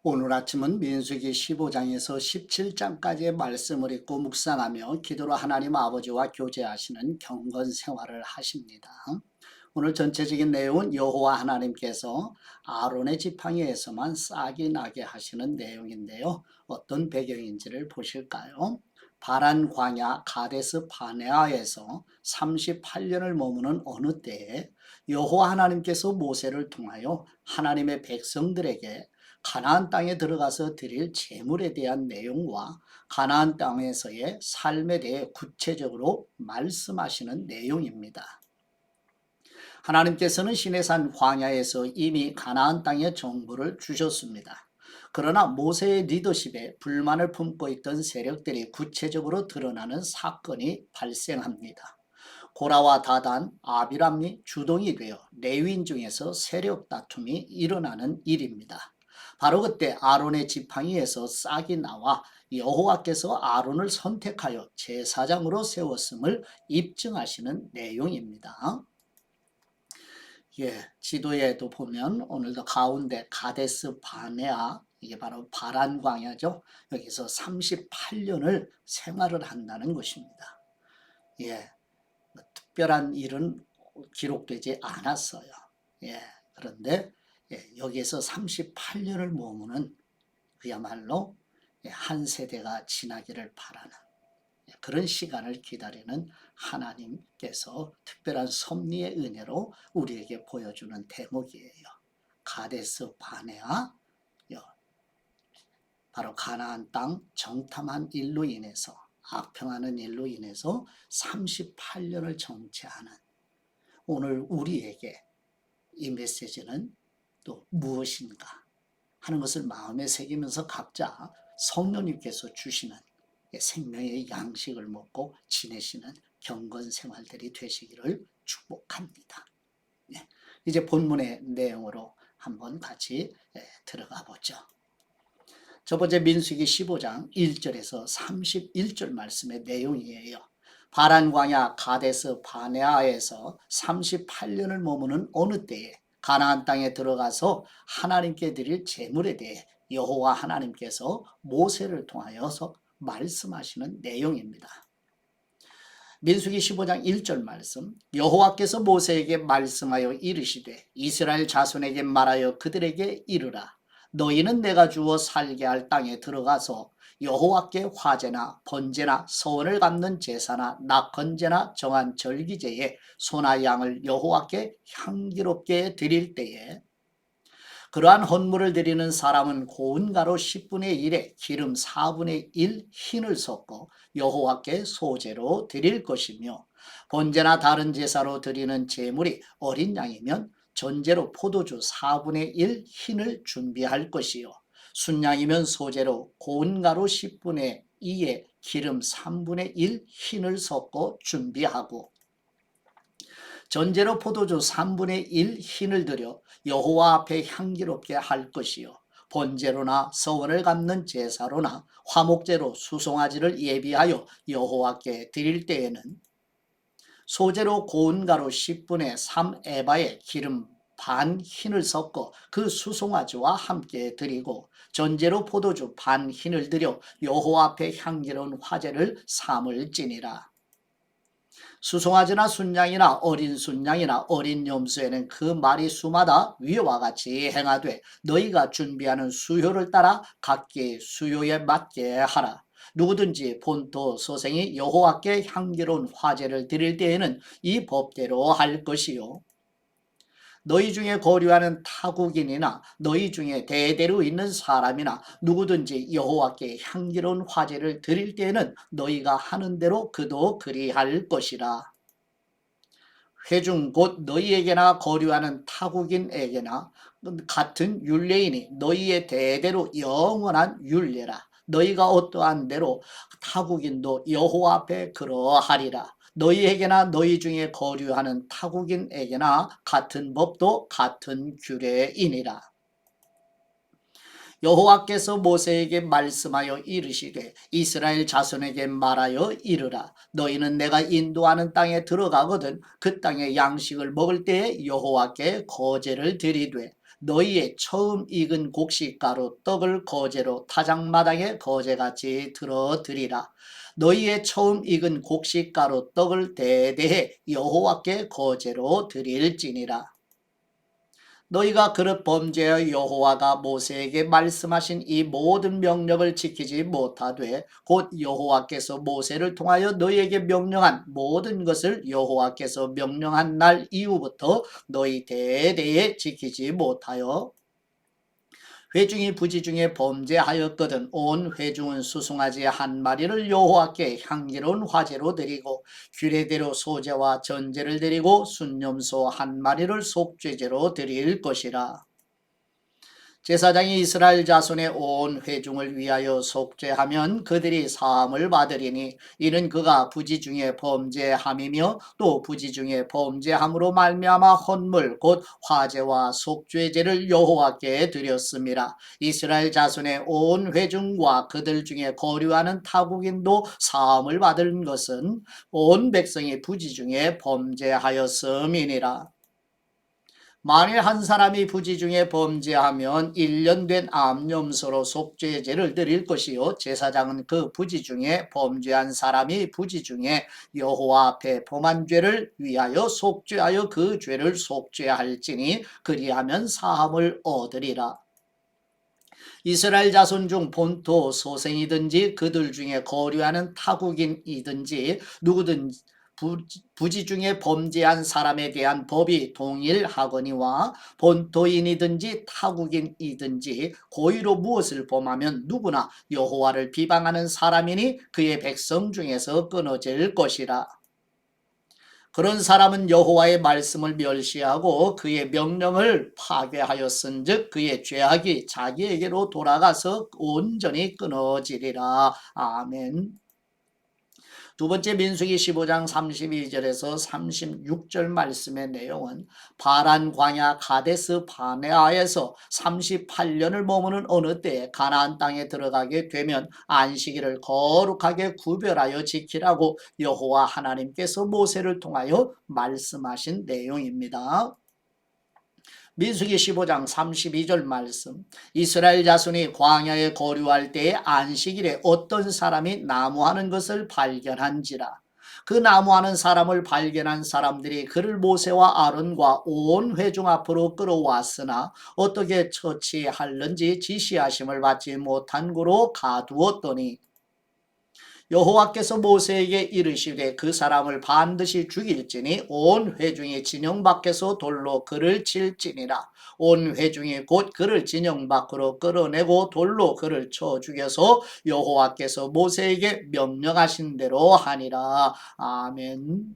오늘 아침은 민수기 15장에서 17장까지의 말씀을 읽고 묵상하며 기도로 하나님 아버지와 교제하시는 경건 생활을 하십니다. 오늘 전체적인 내용은 여호와 하나님께서 아론의 지팡이에서만 싹이 나게 하시는 내용인데요. 어떤 배경인지를 보실까요? 바란 광야 가데스 바네아에서 38년을 머무는 어느 때에 여호와 하나님께서 모세를 통하여 하나님의 백성들에게 가나안 땅에 들어가서 드릴 제물에 대한 내용과 가나안 땅에서의 삶에 대해 구체적으로 말씀하시는 내용입니다. 하나님께서는 시내산 광야에서 이미 가나안 땅의 정보를 주셨습니다. 그러나 모세의 리더십에 불만을 품고 있던 세력들이 구체적으로 드러나는 사건이 발생합니다. 고라와 다단, 아비람이 주동이 되어 레위인 중에서 세력 다툼이 일어나는 일입니다. 바로 그때 아론의 지팡이에서 싹이 나와 여호와께서 아론을 선택하여 제사장으로 세웠음을 입증하시는 내용입니다. 지도에도 보면 오늘도 가운데 가데스 바네아, 이게 바로 바란 광야죠. 여기서 38년을 생활을 한다는 것입니다. 특별한 일은 기록되지 않았어요. 그런데 여기에서 38년을 머무는 그야말로 한 세대가 지나기를 바라는 그런 시간을 기다리는 하나님께서 특별한 섭리의 은혜로 우리에게 보여주는 대목이에요. 가데스 바네아, 바로 가나안 땅 정탐한 일로 인해서, 악평하는 일로 인해서 38년을 정체하는 오늘 우리에게 이 메시지는 또 무엇인가 하는 것을 마음에 새기면서 각자 성령님께서 주시는 생명의 양식을 먹고 지내시는 경건 생활들이 되시기를 축복합니다. 이제 본문의 내용으로 한번 같이 들어가 보죠. 첫 번째 민수기 15장 1절에서 31절 말씀의 내용이에요. 바란 광야 가데스 바네아에서 38년을 머무는 어느 때에 가나안 땅에 들어가서 하나님께 드릴 제물에 대해 여호와 하나님께서 모세를 통하여서 말씀하시는 내용입니다. 민수기 15장 1절 말씀, 여호와께서 모세에게 말씀하여 이르시되 이스라엘 자손에게 말하여 그들에게 이르라. 너희는 내가 주어 살게 할 땅에 들어가서 여호와께 화제나 번제나 서원을 갚는 제사나 낙헌제나 정한 절기제에 소나 양을 여호와께 향기롭게 드릴 때에 그러한 헌물을 드리는 사람은 고운 가루 10분의 1에 기름 4분의 1 흰을 섞어 여호와께 소제로 드릴 것이며 번제나 다른 제사로 드리는 제물이 어린 양이면 전제로 포도주 4분의 1 흰을 준비할 것이요 순양이면 소제로 고운 가루 10분의 2에 기름 3분의 1 흰을 섞어 준비하고 전제로 포도주 3분의 1 흰을 들여 여호와 앞에 향기롭게 할 것이요 번제로나 서원을 갚는 제사로나 화목제로 수송아지를 예비하여 여호와께 드릴 때에는 소제로 고운 가루 10분의 3 에바에 기름 반 흰을 섞어 그 수송아지와 함께 드리고 전제로 포도주 반 흰을 들여 여호와 앞에 향기로운 화제를 삼을지니라. 수송아지나 순양이나 어린 순양이나 어린 염소에는 그 마리 수마다 위와 같이 행하되 너희가 준비하는 수요를 따라 각기 수요에 맞게 하라. 누구든지 본토 소생이 여호와께 향기로운 화제를 드릴 때에는 이 법대로 할 것이요 너희 중에 거류하는 타국인이나 너희 중에 대대로 있는 사람이나 누구든지 여호와께 향기로운 화제를 드릴 때에는 너희가 하는 대로 그도 그리할 것이라. 회중 곧 너희에게나 거류하는 타국인에게나 같은 율례이니 너희의 대대로 영원한 율례라. 너희가 어떠한 대로 타국인도 여호와 앞에 그러하리라. 너희에게나 너희 중에 거류하는 타국인에게나 같은 법도 같은 규례이니라. 여호와께서 모세에게 말씀하여 이르시되 이스라엘 자손에게 말하여 이르라. 너희는 내가 인도하는 땅에 들어가거든 그 땅의 양식을 먹을 때에 여호와께 거제를 드리되 너희의 처음 익은 곡식가루 떡을 거제로 타작마당에 거제같이 들어드리라. 너희의 처음 익은 곡식가루 떡을 대대해 여호와께 거제로 드릴지니라. 너희가 그릇 범죄하여 여호와가 모세에게 말씀하신 이 모든 명령을 지키지 못하되 곧 여호와께서 모세를 통하여 너희에게 명령한 모든 것을 여호와께서 명령한 날 이후부터 너희 대대에 지키지 못하여 회중이 부지 중에 범죄하였거든 온 회중은 수송아지 한 마리를 여호와께 향기로운 화제로 드리고 규례대로 소제와 전제를 드리고 순념소 한 마리를 속죄제로 드릴 것이라. 제사장이 이스라엘 자손의 온 회중을 위하여 속죄하면 그들이 사함을 받으리니 이는 그가 부지 중에 범죄함이며 또 부지 중에 범죄함으로 말미암아 헌물 곧 화제와 속죄제를 여호와께 드렸습니다. 이스라엘 자손의 온 회중과 그들 중에 거류하는 타국인도 사함을 받은 것은 온 백성이 부지 중에 범죄하였음이니라. 만일 한 사람이 부지 중에 범죄하면 1년 된 암염소로 속죄제를 드릴 것이요 제사장은 그 부지 중에 범죄한 사람이 부지 중에 여호와 앞에 범한 죄를 위하여 속죄하여 그 죄를 속죄할지니 그리하면 사함을 얻으리라. 이스라엘 자손 중 본토 소생이든지 그들 중에 거류하는 타국인이든지 누구든지 부지 중에 범죄한 사람에 대한 법이 동일하거니와 본토인이든지 타국인이든지 고의로 무엇을 범하면 누구나 여호와를 비방하는 사람이니 그의 백성 중에서 끊어질 것이라. 그런 사람은 여호와의 말씀을 멸시하고 그의 명령을 파괴하였은즉 그의 죄악이 자기에게로 돌아가서 온전히 끊어지리라. 아멘. 두 번째 민수기 15장 32절에서 36절 말씀의 내용은 바란 광야 가데스 바네아에서 38년을 머무는 어느 때에 가나안 땅에 들어가게 되면 안식일을 거룩하게 구별하여 지키라고 여호와 하나님께서 모세를 통하여 말씀하신 내용입니다. 민수기 15장 32절 말씀 이스라엘 자손이 광야에 거류할 때에 안식일에 어떤 사람이 나무하는 것을 발견한지라. 그 나무하는 사람을 발견한 사람들이 그를 모세와 아론과 온 회중 앞으로 끌어왔으나 어떻게 처치할는지 지시하심을 받지 못한 고로 가두었더니 여호와께서 모세에게 이르시되 그 사람을 반드시 죽일지니 온 회중이 진영 밖에서 돌로 그를 칠지니라. 온 회중이 곧 그를 진영 밖으로 끌어내고 돌로 그를 쳐 죽여서 여호와께서 모세에게 명령하신 대로 하니라. 아멘.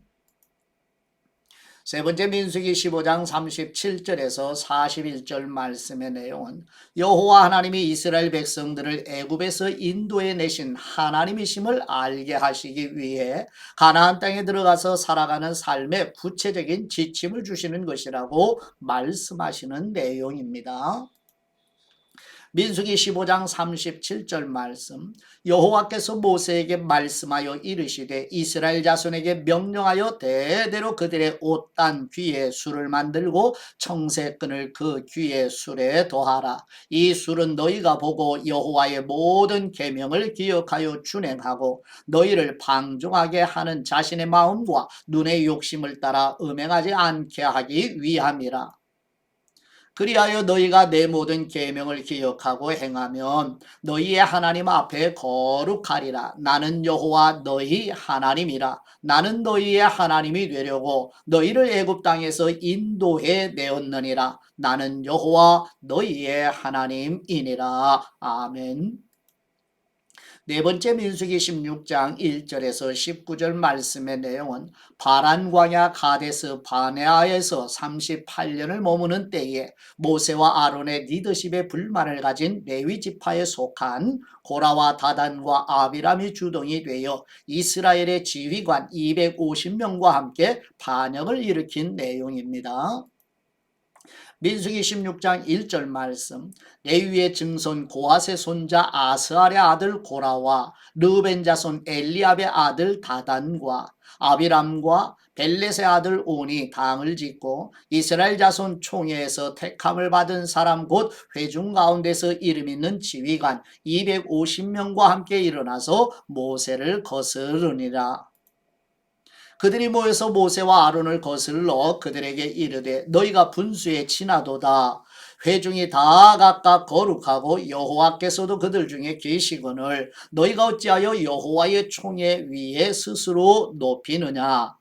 세 번째 민수기 15장 37절에서 41절 말씀의 내용은 여호와 하나님이 이스라엘 백성들을 애굽에서 인도해 내신 하나님이심을 알게 하시기 위해 가나안 땅에 들어가서 살아가는 삶의 구체적인 지침을 주시는 것이라고 말씀하시는 내용입니다. 민수기 15장 37절 말씀 여호와께서 모세에게 말씀하여 이르시되 이스라엘 자손에게 명령하여 대대로 그들의 옷단 귀에 술을 만들고 청새끈을 그 귀에 술에 더하라. 이 술은 너희가 보고 여호와의 모든 계명을 기억하여 준행하고 너희를 방종하게 하는 자신의 마음과 눈의 욕심을 따라 음행하지 않게 하기 위함이라. 그리하여 너희가 내 모든 계명을 기억하고 행하면 너희의 하나님 앞에 거룩하리라. 나는 여호와 너희 하나님이라. 나는 너희의 하나님이 되려고 너희를 애굽 땅에서 인도해 내었느니라. 나는 여호와 너희의 하나님이니라. 아멘. 네 번째 민수기 16장 1절에서 19절 말씀의 내용은 바란 광야 가데스 바네아에서 38년을 머무는 때에 모세와 아론의 리더십에 불만을 가진 레위 지파에 속한 고라와 다단과 아비람이 주동이 되어 이스라엘의 지휘관 250명과 함께 반역을 일으킨 내용입니다. 민수기 16장 1절 말씀. 레위의 증손 고핫의 손자 아스알의 아들 고라와 르벤 자손 엘리압의 아들 다단과 아비람과 벨렛의 아들 온이 당을 짓고 이스라엘 자손 총회에서 택함을 받은 사람 곧 회중 가운데서 이름 있는 지휘관 250명과 함께 일어나서 모세를 거스르니라. 그들이 모여서 모세와 아론을 거슬러 그들에게 이르되 너희가 분수에 지나도다. 회중이 다 각각 거룩하고 여호와께서도 그들 중에 계시거늘 너희가 어찌하여 여호와의 총회 위에 스스로 높이느냐.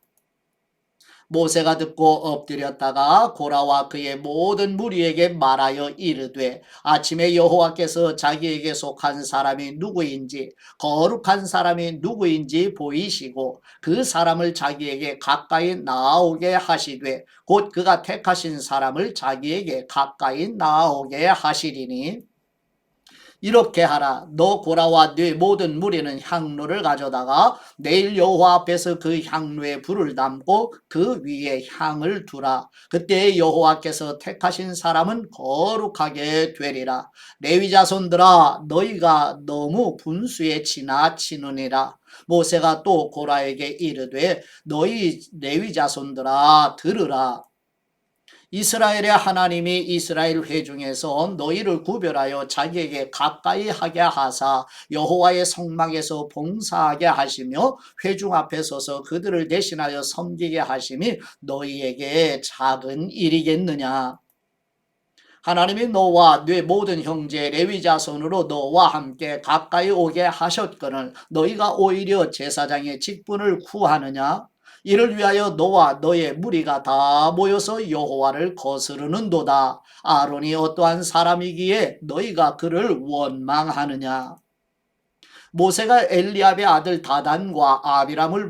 모세가 듣고 엎드렸다가 고라와 그의 모든 무리에게 말하여 이르되 아침에 여호와께서 자기에게 속한 사람이 누구인지 거룩한 사람이 누구인지 보이시고 그 사람을 자기에게 가까이 나오게 하시되 곧 그가 택하신 사람을 자기에게 가까이 나오게 하시리니 이렇게 하라. 너 고라와 네 모든 무리는 향로를 가져다가 내일 여호와 앞에서 그 향로에 불을 담고 그 위에 향을 두라. 그때 여호와께서 택하신 사람은 거룩하게 되리라. 레위 자손들아 너희가 너무 분수에 지나치느니라. 모세가 또 고라에게 이르되 너희 레위 자손들아 들으라. 이스라엘의 하나님이 이스라엘 회중에서 너희를 구별하여 자기에게 가까이 하게 하사 여호와의 성막에서 봉사하게 하시며 회중 앞에 서서 그들을 대신하여 섬기게 하심이 너희에게 작은 일이겠느냐. 하나님이 너와 네 모든 형제 레위 자손으로 너와 함께 가까이 오게 하셨거늘 너희가 오히려 제사장의 직분을 구하느냐. 이를 위하여 너와 너의 무리가 다 모여서 여호와를 거스르는도다. 아론이 어떠한 사람이기에 너희가 그를 원망하느냐. 모세가 엘리압의 아들 다단과 아비람을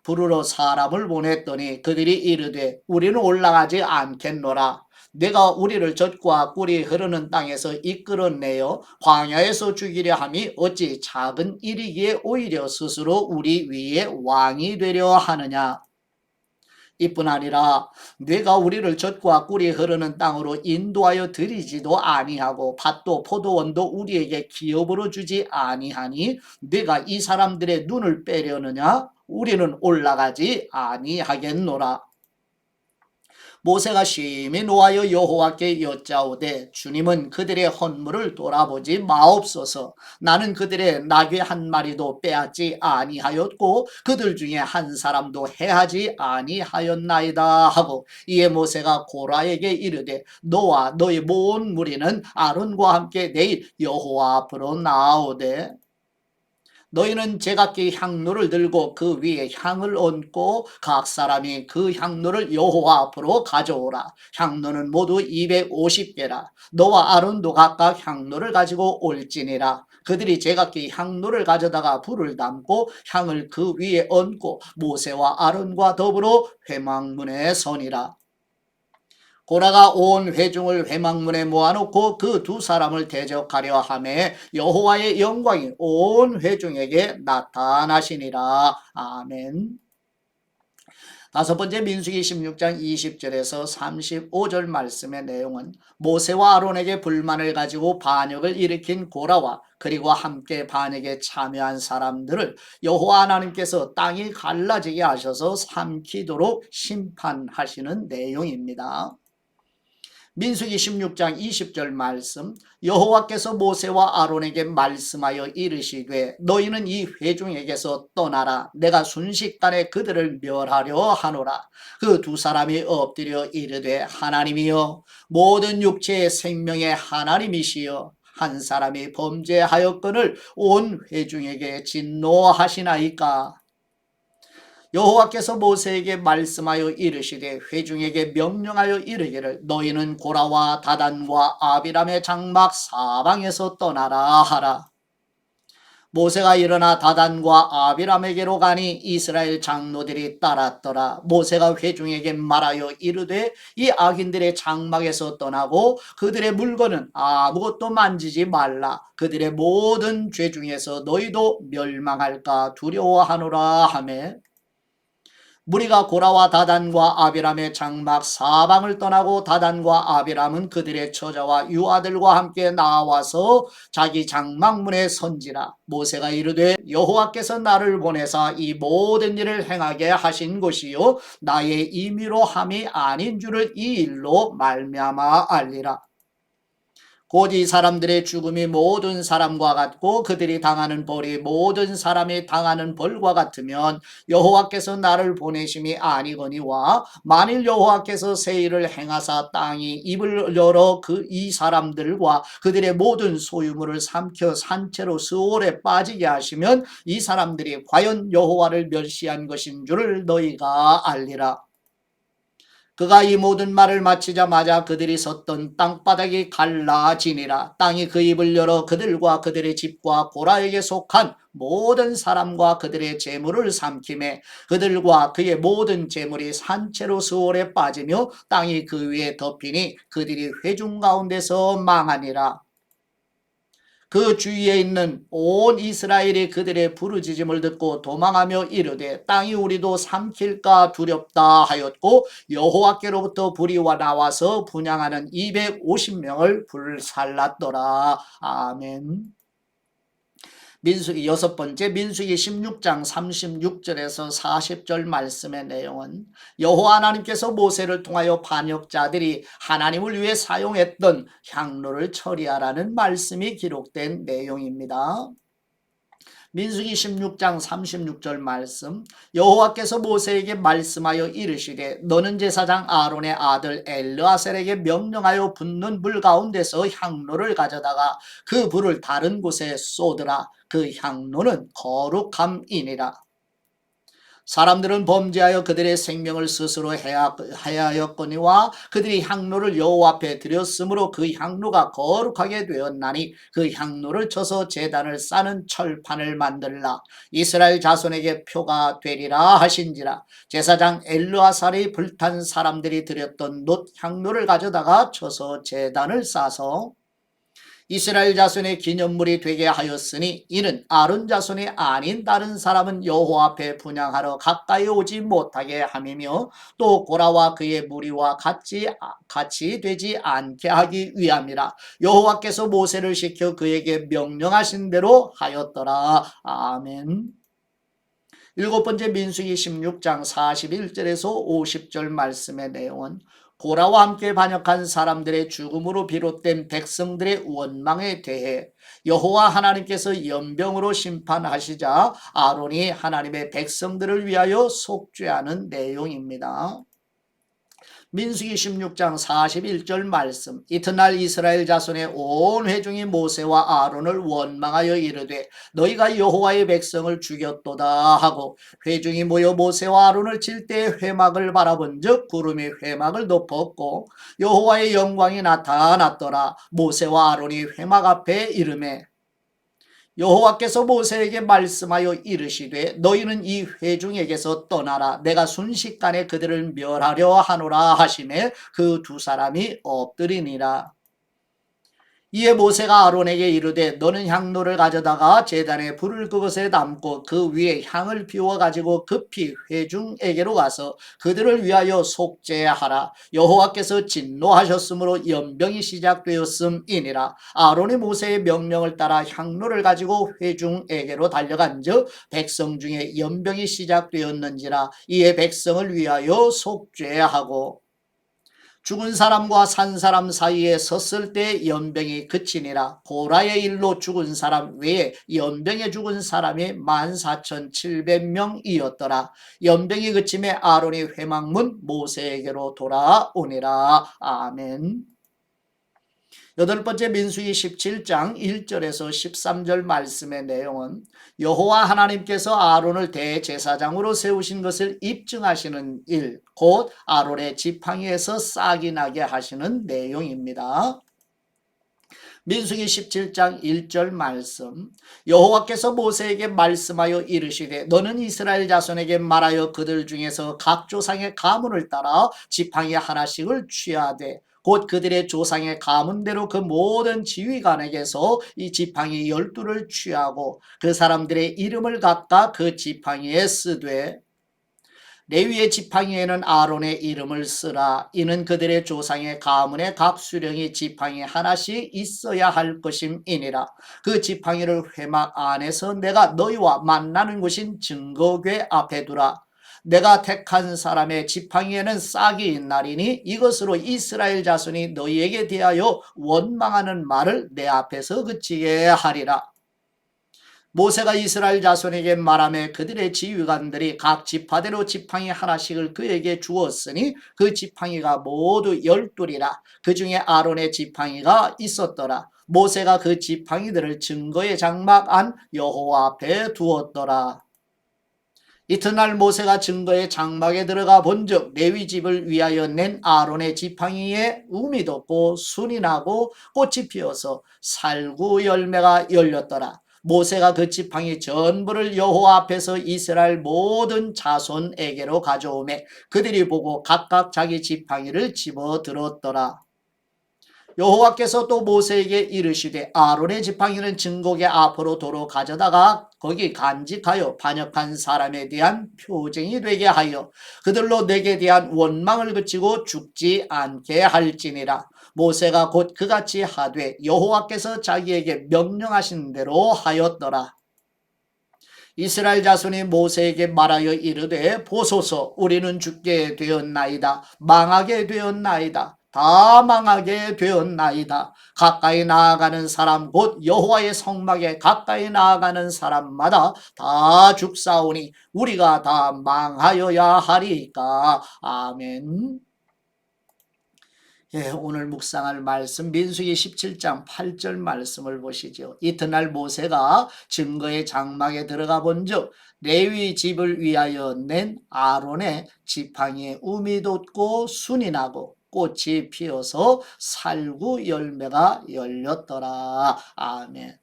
부르러 사람을 보냈더니 그들이 이르되 우리는 올라가지 않겠노라. 내가 우리를 젖과 꿀이 흐르는 땅에서 이끌어내어 광야에서 죽이려 함이 어찌 작은 일이기에 오히려 스스로 우리 위에 왕이 되려 하느냐. 이뿐 아니라 네가 우리를 젖과 꿀이 흐르는 땅으로 인도하여 드리지도 아니하고 밭도 포도원도 우리에게 기업으로 주지 아니하니 네가 이 사람들의 눈을 빼려느냐. 우리는 올라가지 아니하겠노라. 모세가 심히 노하여 여호와께 여짜오되 주님은 그들의 헌물을 돌아보지 마옵소서. 나는 그들의 나귀 한 마리도 빼앗지 아니하였고 그들 중에 한 사람도 해하지 아니하였나이다 하고 이에 모세가 고라에게 이르되 너와 너희 모은 무리는 아론과 함께 내일 여호와 앞으로 나아오되 너희는 제각기 향로를 들고 그 위에 향을 얹고 각 사람이 그 향로를 여호와 앞으로 가져오라. 향로는 모두 250개라. 너와 아론도 각각 향로를 가지고 올지니라. 그들이 제각기 향로를 가져다가 불을 담고 향을 그 위에 얹고 모세와 아론과 더불어 회막문에 서니라. 고라가 온 회중을 회막문에 모아놓고 그 두 사람을 대적하려 하매 여호와의 영광이 온 회중에게 나타나시니라. 아멘. 다섯 번째 민수기 16장 20절에서 35절 말씀의 내용은 모세와 아론에게 불만을 가지고 반역을 일으킨 고라와 그리고 함께 반역에 참여한 사람들을 여호와 하나님께서 땅이 갈라지게 하셔서 삼키도록 심판하시는 내용입니다. 민수기 16장 20절 말씀. 여호와께서 모세와 아론에게 말씀하여 이르시되 너희는 이 회중에게서 떠나라. 내가 순식간에 그들을 멸하려 하노라. 그 두 사람이 엎드려 이르되 하나님이여 모든 육체의 생명의 하나님이시여 한 사람이 범죄하였거늘 온 회중에게 진노하시나이까. 여호와께서 모세에게 말씀하여 이르시되 회중에게 명령하여 이르기를 너희는 고라와 다단과 아비람의 장막 사방에서 떠나라 하라. 모세가 일어나 다단과 아비람에게로 가니 이스라엘 장로들이 따랐더라. 모세가 회중에게 말하여 이르되 이 악인들의 장막에서 떠나고 그들의 물건은 아무것도 만지지 말라. 그들의 모든 죄 중에서 너희도 멸망할까 두려워하노라 하매 무리가 고라와 다단과 아비람의 장막 사방을 떠나고 다단과 아비람은 그들의 처자와 유아들과 함께 나와서 자기 장막문에 선지라. 모세가 이르되 여호와께서 나를 보내사 이 모든 일을 행하게 하신 것이요 나의 임의로 함이 아닌 줄을 이 일로 말미암아 알리라. 곧 이 사람들의 죽음이 모든 사람과 같고 그들이 당하는 벌이 모든 사람이 당하는 벌과 같으면 여호와께서 나를 보내심이 아니거니와 만일 여호와께서 새 일을 행하사 땅이 입을 열어 이 사람들과 그들의 모든 소유물을 삼켜 산채로 스올에 빠지게 하시면 이 사람들이 과연 여호와를 멸시한 것인 줄을 너희가 알리라. 그가 이 모든 말을 마치자마자 그들이 섰던 땅바닥이 갈라지니라. 땅이 그 입을 열어 그들과 그들의 집과 고라에게 속한 모든 사람과 그들의 재물을 삼키매 그들과 그의 모든 재물이 산채로 스올에 빠지며 땅이 그 위에 덮이니 그들이 회중 가운데서 망하니라. 그 주위에 있는 온 이스라엘이 그들의 부르짖음을 듣고 도망하며 이르되 땅이 우리도 삼킬까 두렵다 하였고 여호와께로부터 불이 나와서 분향하는 250명을 불살랐더라. 아멘. 민수기 여섯 번째, 민수기 16장 36절에서 40절 말씀의 내용은 여호와 하나님께서 모세를 통하여 반역자들이 하나님을 위해 사용했던 향로를 처리하라는 말씀이 기록된 내용입니다. 민수기 16장 36절 말씀, 여호와께서 모세에게 말씀하여 이르시되 너는 제사장 아론의 아들 엘르아셀에게 명령하여 붓는 불 가운데서 향로를 가져다가 그 불을 다른 곳에 쏟으라. 그 향로는 거룩함이니라. 사람들은 범죄하여 그들의 생명을 스스로 해하였거니와 그들이 향로를 여호와 앞에 드렸으므로 그 향로가 거룩하게 되었나니 그 향로를 쳐서 제단을 싸는 철판을 만들라. 이스라엘 자손에게 표가 되리라 하신지라. 제사장 엘르아살이 불탄 사람들이 드렸던 놋 향로를 가져다가 쳐서 제단을 싸서 이스라엘 자손의 기념물이 되게 하였으니 이는 아론 자손이 아닌 다른 사람은 여호와 앞에 분향하러 가까이 오지 못하게 함이며 또 고라와 그의 무리와 같이 되지 않게 하기 위함이라. 여호와께서 모세를 시켜 그에게 명령하신 대로 하였더라. 아멘. 일곱 번째 민수기 16장 41절에서 50절 말씀의 내용은 고라와 함께 반역한 사람들의 죽음으로 비롯된 백성들의 원망에 대해 여호와 하나님께서 연병으로 심판하시자 아론이 하나님의 백성들을 위하여 속죄하는 내용입니다. 민수기 16장 41절 말씀, 이튿날 이스라엘 자손의 온 회중이 모세와 아론을 원망하여 이르되 너희가 여호와의 백성을 죽였도다 하고 회중이 모여 모세와 아론을 칠 때 회막을 바라본즉 구름이 회막을 덮었고 여호와의 영광이 나타났더라. 모세와 아론이 회막 앞에 이르매 여호와께서 모세에게 말씀하여 이르시되 너희는 이 회중에게서 떠나라. 내가 순식간에 그들을 멸하려 하노라 하시매 그 두 사람이 엎드리니라. 이에 모세가 아론에게 이르되 너는 향로를 가져다가 제단에 불을 그것에 담고 그 위에 향을 피워 가지고 급히 회중에게로 가서 그들을 위하여 속죄하라. 여호와께서 진노하셨으므로 연병이 시작되었음이니라. 아론이 모세의 명령을 따라 향로를 가지고 회중에게로 달려간즉 백성 중에 연병이 시작되었는지라. 이에 백성을 위하여 속죄하고 죽은 사람과 산 사람 사이에 섰을 때 연병이 그치니라. 고라의 일로 죽은 사람 외에 연병에 죽은 사람이 14,700명이었더라. 연병이 그침에 아론이 회막문 모세에게로 돌아오니라. 아멘. 여덟 번째 민수기 17장 1절에서 13절 말씀의 내용은 여호와 하나님께서 아론을 대제사장으로 세우신 것을 입증하시는 일, 곧 아론의 지팡이에서 싹이 나게 하시는 내용입니다. 민수기 17장 1절 말씀, 여호와께서 모세에게 말씀하여 이르시되 너는 이스라엘 자손에게 말하여 그들 중에서 각 조상의 가문을 따라 지팡이 하나씩을 취하되 곧 그들의 조상의 가문대로 그 모든 지휘관에게서 이 지팡이 12를 취하고 그 사람들의 이름을 각각 그 지팡이에 쓰되 레위의 지팡이에는 아론의 이름을 쓰라. 이는 그들의 조상의 가문의 각 수령이 지팡이 하나씩 있어야 할 것임이니라. 그 지팡이를 회막 안에서 내가 너희와 만나는 곳인 증거궤 앞에 두라. 내가 택한 사람의 지팡이에는 싹이 있나리니 이것으로 이스라엘 자손이 너희에게 대하여 원망하는 말을 내 앞에서 그치게 하리라. 모세가 이스라엘 자손에게 말하며 그들의 지휘관들이 각 지파대로 지팡이 하나씩을 그에게 주었으니 그 지팡이가 모두 12이라. 그 중에 아론의 지팡이가 있었더라. 모세가 그 지팡이들을 증거의 장막 안 여호와 앞에 두었더라. 이튿날 모세가 증거의 장막에 들어가 본즉 레위 집을 위하여 낸 아론의 지팡이에 음이 돋고 순이 나고 꽃이 피어서 살구 열매가 열렸더라. 모세가 그 지팡이 전부를 여호와 앞에서 이스라엘 모든 자손에게로 가져오매 그들이 보고 각각 자기 지팡이를 집어 들었더라. 여호와께서 또 모세에게 이르시되 아론의 지팡이는 증거궤 앞으로 도로 가져다가 거기 간직하여 반역한 사람에 대한 표징이 되게 하여 그들로 내게 대한 원망을 그치고 죽지 않게 할지니라. 모세가 곧 그같이 하되 여호와께서 자기에게 명령하신 대로 하였더라. 이스라엘 자손이 모세에게 말하여 이르되 보소서 우리는 죽게 되었나이다. 망하게 되었나이다. 다 망하게 되었나이다. 가까이 나아가는 사람 곧 여호와의 성막에 가까이 나아가는 사람마다 다 죽사오니 우리가 다 망하여야 하리까. 아멘. 오늘 묵상할 말씀 민수기 17장 8절 말씀을 보시죠. 이튿날 모세가 증거의 장막에 들어가 본즉 레위 집을 위하여 낸 아론의 지팡이에 음이 돋고 순이 나고 꽃이 피어서 살구 열매가 열렸더라. 아멘.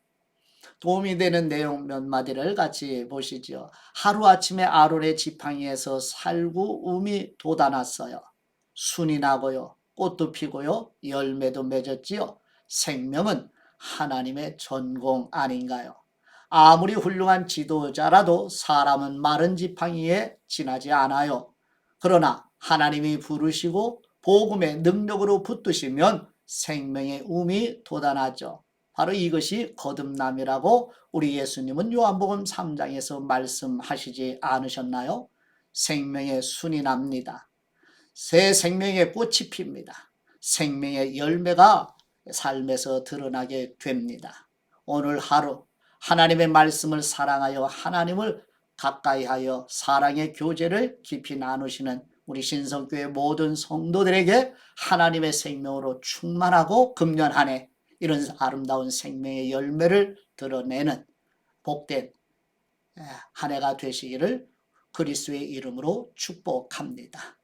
도움이 되는 내용 몇 마디를 같이 보시죠. 하루아침에 아론의 지팡이에서 살구 음이 돋아났어요. 순이 나고요. 꽃도 피고요. 열매도 맺었지요. 생명은 하나님의 전공 아닌가요? 아무리 훌륭한 지도자라도 사람은 마른 지팡이에 지나지 않아요. 그러나 하나님이 부르시고 복음의 능력으로 붙드시면 생명의 음이 돋아나죠. 바로 이것이 거듭남이라고 우리 예수님은 요한복음 3장에서 말씀하시지 않으셨나요? 생명의 순이 납니다. 새 생명의 꽃이 핍니다. 생명의 열매가 삶에서 드러나게 됩니다. 오늘 하루 하나님의 말씀을 사랑하여 하나님을 가까이하여 사랑의 교제를 깊이 나누시는 우리 신성교회 모든 성도들에게 하나님의 생명으로 충만하고 금년 한 해 이런 아름다운 생명의 열매를 드러내는 복된 한 해가 되시기를 그리스도의 이름으로 축복합니다.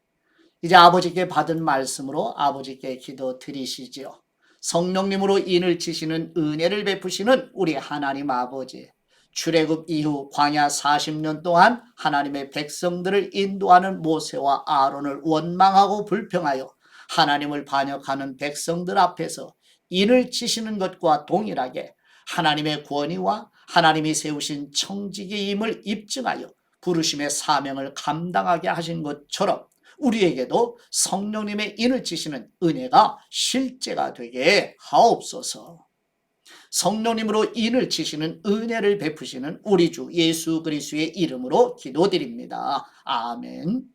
이제 아버지께 받은 말씀으로 아버지께 기도 드리시지요. 성령님으로 인을 치시는 은혜를 베푸시는 우리 하나님 아버지, 출애굽 이후 광야 40년 동안 하나님의 백성들을 인도하는 모세와 아론을 원망하고 불평하여 하나님을 반역하는 백성들 앞에서 인을 치시는 것과 동일하게 하나님의 권위와 하나님이 세우신 청지기임을 입증하여 부르심의 사명을 감당하게 하신 것처럼 우리에게도 성령님의 인을 치시는 은혜가 실제가 되게 하옵소서. 성령님으로 인을 치시는 은혜를 베푸시는 우리 주 예수 그리스도의 이름으로 기도드립니다. 아멘.